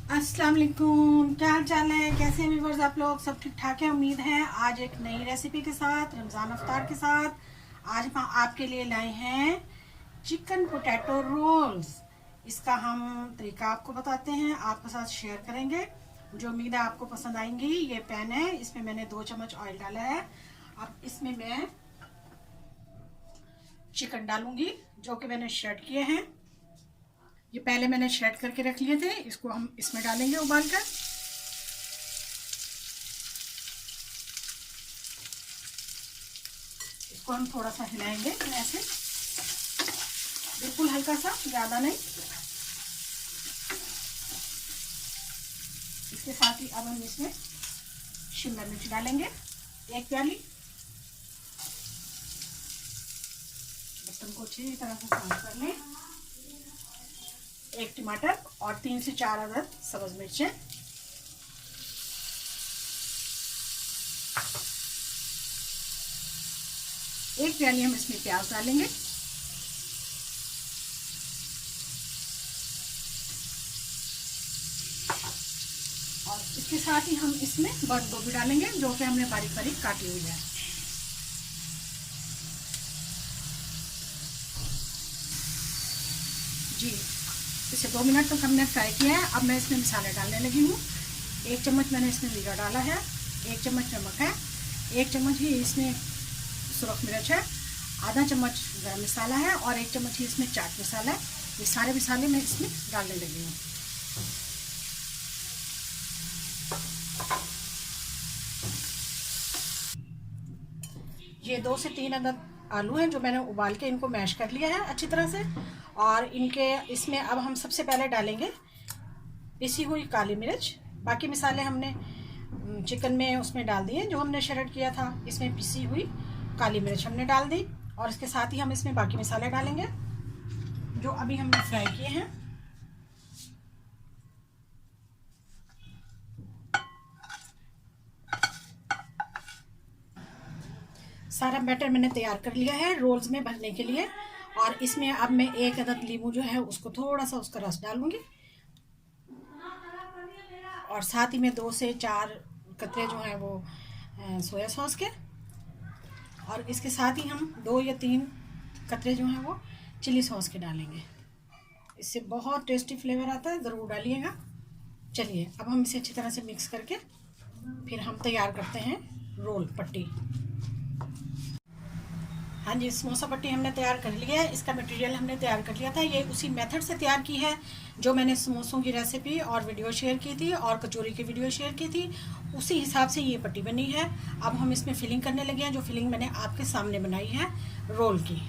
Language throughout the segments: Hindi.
अस्सलाम वालेकुम, क्या हाल चाल है। कैसे हैं व्यूअर्स, आप लोग सब ठीक ठाक है। उम्मीद है आज एक नई रेसिपी के साथ, रमज़ान अफ्तार के साथ आज हम आपके लिए लाए हैं चिकन पोटैटो रोल्स। इसका हम तरीका आपको बताते हैं, आपके साथ शेयर करेंगे। जो उम्मीद है आपको पसंद आएंगी। ये पैन है, इसमें मैंने 2 चम्मच ऑयल डाला है। अब इसमें मैं चिकन डालूंगी जो कि मैंने श्रेड किए हैं। ये पहले मैंने श्रेड करके रख लिए थे, इसको हम इसमें डालेंगे उबाल कर। इसको हम थोड़ा सा हिलाएंगे ऐसे, बिल्कुल हल्का सा, ज़्यादा नहीं। इसके साथ ही अब हम इसमें शिमला मिर्च डालेंगे 1 प्याली। बर्तन को अच्छी तरह से साफ कर लें। 1 टमाटर और 3 से 4 अदद सब्ज मिर्चें। एक प्याली हम इसमें प्याज डालेंगे। और इसके साथ ही हम इसमें बंद गोभी डालेंगे जो कि हमने बारीक बारीक काटी हुई है। जी, इसे 2 मिनट तक हमने फ्राई किया है। अब मैं इसमें मसाले डालने लगी हूँ। 1 चम्मच मैंने इसमें जीरा डाला है, 1 चम्मच नमक है, 1 चम्मच ही इसमें सुरख मिर्च है, आधा चम्मच गरम मसाला है और 1 चम्मच ही इसमें चाट मसाला है। ये सारे मसाले मैं इसमें डालने लगी हूँ। ये 2 से 3 अदद आलू हैं जो मैंने उबाल के इनको मैश कर लिया है अच्छी तरह से। और इनके इसमें अब हम सबसे पहले डालेंगे पिसी हुई काली मिर्च। बाकी मसाले हमने चिकन में उसमें डाल दिए जो हमने शरेड किया था। इसमें पिसी हुई काली मिर्च हमने डाल दी और इसके साथ ही हम इसमें बाकी मसाले डालेंगे जो अभी हमने फ्राई किए हैं। सारा बैटर मैंने तैयार कर लिया है रोल्स में भरने के लिए। और इसमें अब मैं 1 अदद नींबू जो है उसको थोड़ा सा उसका रस डालूंगी और साथ ही में 2 से 4 कतरे जो हैं वो सोया सॉस के। और इसके साथ ही हम 2 या 3 कतरे जो हैं वो चिली सॉस के डालेंगे। इससे बहुत टेस्टी फ्लेवर आता है, ज़रूर डालिएगा। चलिए अब हम इसे अच्छी तरह से मिक्स करके फिर हम तैयार करते हैं रोल पट्टी। हाँ जी, समोसा पट्टी हमने तैयार कर लिया है। इसका मटेरियल हमने तैयार कर लिया था। ये उसी मेथड से तैयार की है जो मैंने समोसों की रेसिपी और वीडियो शेयर की थी और कचौरी की वीडियो शेयर की थी। उसी हिसाब से ये पट्टी बनी है। अब हम इसमें फिलिंग करने लगे हैं, जो फिलिंग मैंने आपके सामने बनाई है रोल की।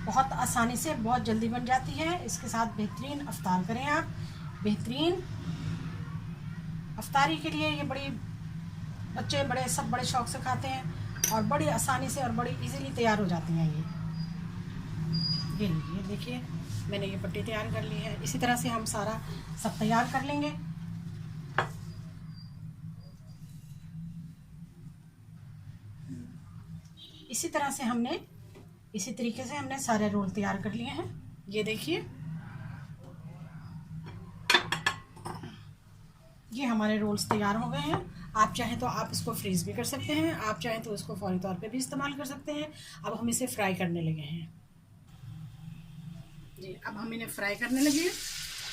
बहुत आसानी से बहुत जल्दी बन जाती है। इसके साथ बेहतरीन अफ्तार करें आप। बेहतरीन अफ्तारी के लिए ये बड़ी बच्चे बड़े सब बड़े शौक से खाते हैं और बड़ी आसानी से और बड़ी इजीली तैयार हो जाती हैं। ये लीजिए, देखिए मैंने ये पट्टी तैयार कर ली है। इसी तरह से हम सारा सब तैयार कर लेंगे। इसी तरह से हमने इसी तरीके से हमने सारे रोल तैयार कर लिए हैं। ये देखिए, ये हमारे रोल्स तैयार हो गए हैं। आप चाहें तो आप इसको फ्रीज भी कर सकते हैं, आप चाहें तो इसको फौरी तौर पे भी इस्तेमाल कर सकते हैं। अब हम इसे फ्राई करने लगे हैं। जी, अब हम इन्हें फ्राई करने लगे हैं।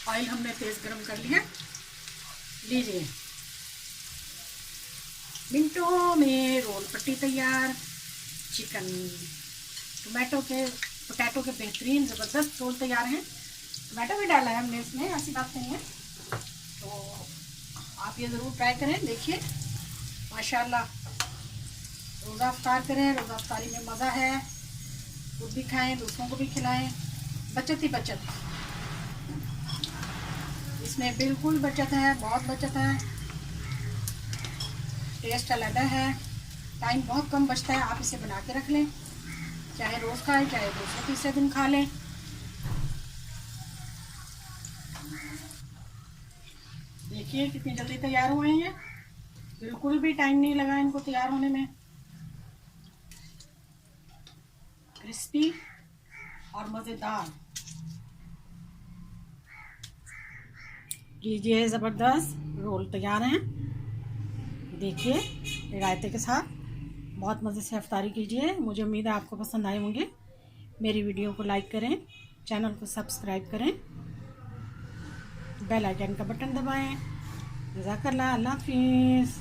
ऑयल हमने तेज़ गरम कर लिया। लीजिए, मिनटों में रोल पट्टी तैयार। चिकन पोटैटो के बेहतरीन ज़बरदस्त रोल तैयार हैं। टमाटो भी डाला है हमने इसमें, ऐसी बात नहीं है। तो आप ये ज़रूर ट्राई करें। देखिए माशाल्लाह, रोज़ा अफ्तार करें, रोज़ा अफ्तारी में मज़ा है। खुद भी खाएं, दूसरों को भी खिलाएं। बचत ही बचत, इसमें बिल्कुल बचत है, बहुत बचत है। टेस्ट अलग है, टाइम बहुत कम बचता है। आप इसे बना के रख लें, चाहे रोज़ खाएं, चाहे दूसरे तीसरे दिन खा लें। देखिए कितनी जल्दी तैयार हुए हैं। बिल्कुल भी टाइम नहीं लगा इनको तैयार होने में। क्रिस्पी और मज़ेदार। लीजिए, ज़बरदस्त रोल तैयार हैं। देखिए रायते के साथ बहुत मज़े से इफ्तारी कीजिए। मुझे उम्मीद है आपको पसंद आए होंगे। मेरी वीडियो को लाइक करें, चैनल को सब्सक्राइब करें, बेल आइकन का बटन दबाएं। जज़ाकल्लाह, अल्लाह हाफिज़।